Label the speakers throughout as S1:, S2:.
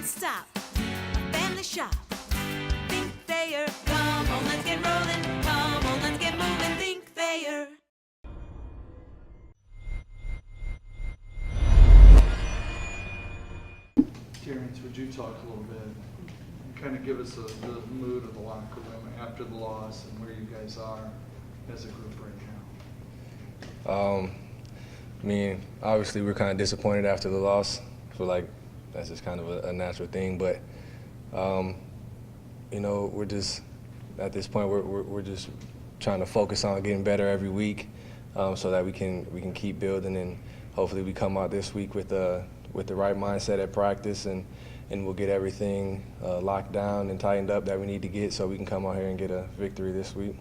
S1: can't stop. A family shop. Think Thayer. Come on, let's get rolling. Come on, let's get moving. Think Thayer.
S2: Terrance, would you talk a little bit? Kind of give us the mood of the locker room after the loss and where you guys are as a group right now.
S3: I mean, obviously we're kind of disappointed after the loss. I feel like that's just kind of a natural thing, but you know, we're just at this point we're just trying to focus on getting better every week, so that we can keep building, and hopefully we come out this week with the right mindset at practice, and we'll get everything locked down and tightened up that we need to get, so we can come out here and get a victory this week.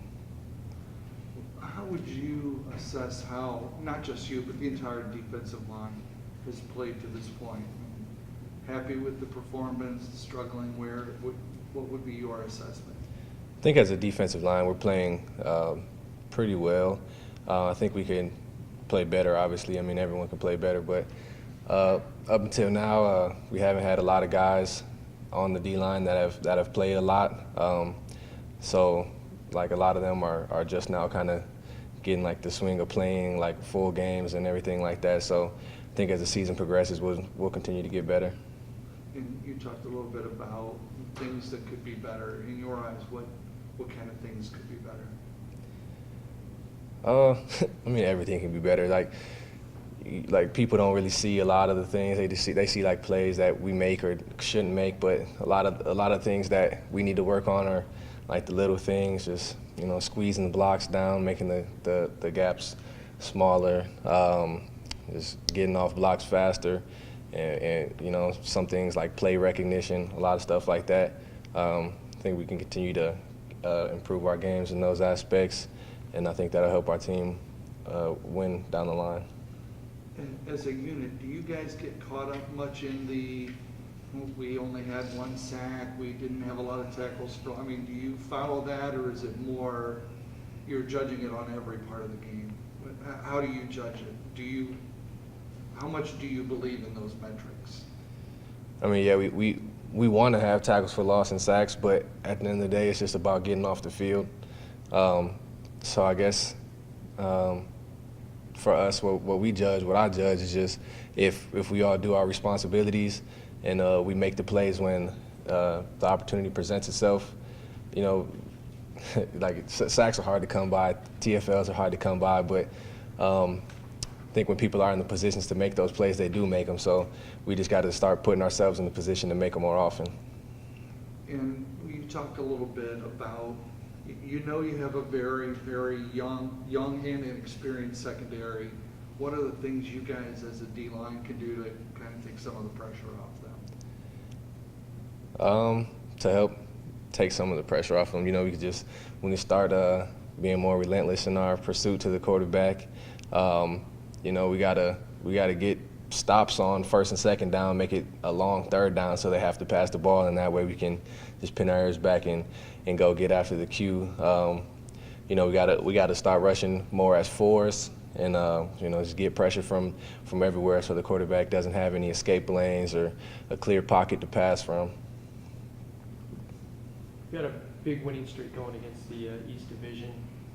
S2: How would you assess how, not just you, but the entire defensive line has played to this point? Happy with the performance, struggling where? What would be your assessment?
S3: I think as a defensive line, we're playing pretty well. I think we can play better, obviously. I mean, everyone can play better, but up until now, we haven't had a lot of guys on the D-line that have played a lot. So, like, a lot of them are just now kind of getting like the swing of playing like full games and everything like that. So, I think as the season progresses, we'll continue to get better.
S2: And you talked a little bit about things that could be better. In your eyes, what kind of things could be better?
S3: I mean, everything can be better. Like people don't really see a lot of the things. They see like plays that we make or shouldn't make, but a lot of things that we need to work on are like the little things, just, you know, squeezing the blocks down, making the gaps smaller, just getting off blocks faster, and you know, some things like play recognition, a lot of stuff like that. I think we can continue to improve our games in those aspects, and I think that'll help our team win down the line.
S2: And as a unit, do you guys get caught up much in we only had one sack, we didn't have a lot of tackles? I mean, do you follow that, or is it more you're judging it on every part of the game? How do you judge it? How much do you believe in those metrics?
S3: I mean, yeah, we want to have tackles for loss and sacks, but at the end of the day, it's just about getting off the field. So I guess for us, what I judge is just if we all do our responsibilities and we make the plays when the opportunity presents itself. You know, like sacks are hard to come by, TFLs are hard to come by, but I think when people are in the positions to make those plays, they do make them. So we just got to start putting ourselves in the position to make them more often. And
S2: you talked a little bit about, you know, you have a very, very young and inexperienced secondary. What are the things you guys as a D-line can do to kind of take some of the pressure off them?
S3: To help take some of the pressure off them, you know, we can start being more relentless in our pursuit to the quarterback. You know, we gotta get stops on first and second down, make it a long third down, so they have to pass the ball, and that way we can just pin our ears back and go get after the cue. You know, we gotta start rushing more as fours, and you know, just get pressure from everywhere, so the quarterback doesn't have any escape lanes or a clear pocket to pass from.
S4: You had a big winning streak going against the East Division.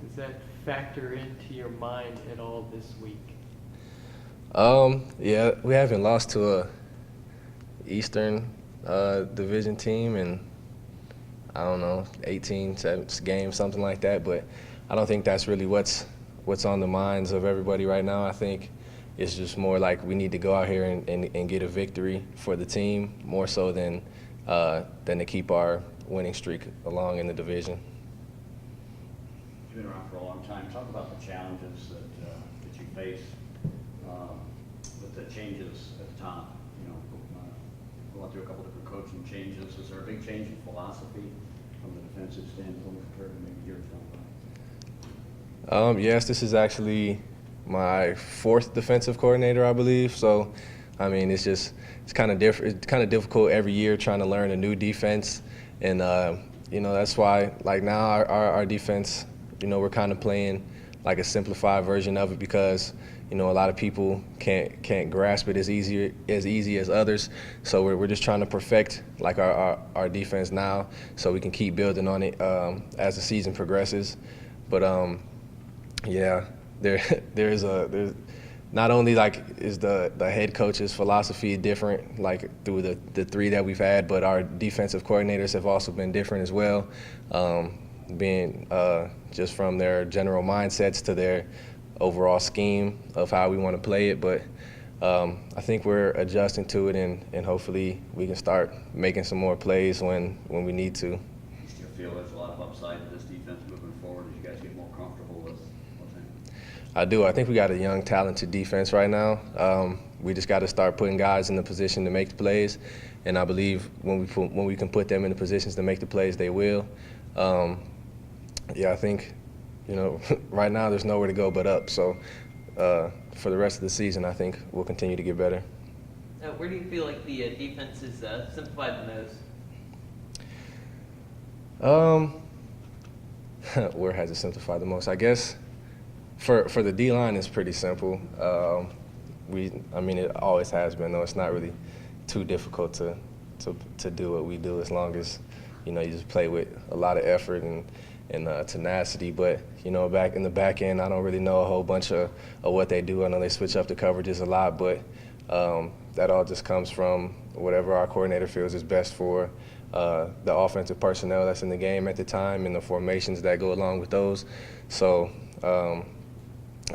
S4: Does that factor into your mind at all this week?
S3: Yeah, we haven't lost to a Eastern Division team in, I don't know, 18 games, something like that. But I don't think that's really what's on the minds of everybody right now. I think it's just more like we need to go out here and get a victory for the team, more so than to keep our winning streak along in the division.
S5: You've been around for a long time. Talk about the challenges that you face with the changes at the top. You know, going through a couple different coaching changes. Is there a big change in philosophy from the defensive standpoint compared to maybe years gone by?
S3: Yes, this is actually my fourth defensive coordinator, I believe. So, I mean, it's kind of different. It's kind of difficult every year trying to learn a new defense, and you know, that's why, like, now our defense, you know, we're kind of playing like a simplified version of it because a lot of people can't grasp it as easy as others. So we're just trying to perfect like our defense now, so we can keep building on it as the season progresses. But yeah, there's not only like is the head coach's philosophy different like through the three that we've had, but our defensive coordinators have also been different as well, being just from their general mindsets to their overall scheme of how we want to play it. But I think we're adjusting to it, and hopefully we can start making some more plays when we need to.
S5: You still feel there's a lot of upside to this defense moving forward as you guys get more comfortable with things?
S3: I do. I think we got a young, talented defense right now. We just got to start putting guys in the position to make the plays, and I believe when we can put them in the positions to make the plays, they will. Yeah, I think right now there's nowhere to go but up. So for the rest of the season, I think we'll continue to get better.
S6: Where do you feel like the defense is simplified the most?
S3: Where has it simplified the most? I guess for the D-line, it's pretty simple. I mean, it always has been, though. It's not really too difficult to do what we do as long as, you just play with a lot of effort and tenacity. But, back in the back end, I don't really know a whole bunch of what they do. I know they switch up the coverages a lot, but that all just comes from whatever our coordinator feels is best for the offensive personnel that's in the game at the time and the formations that go along with those. So I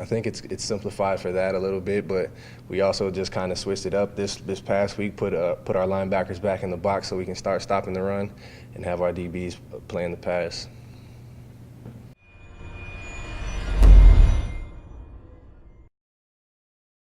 S3: think it's simplified for that a little bit, but we also just kind of switched it up this past week, put our linebackers back in the box so we can start stopping the run and have our DBs playing the pass.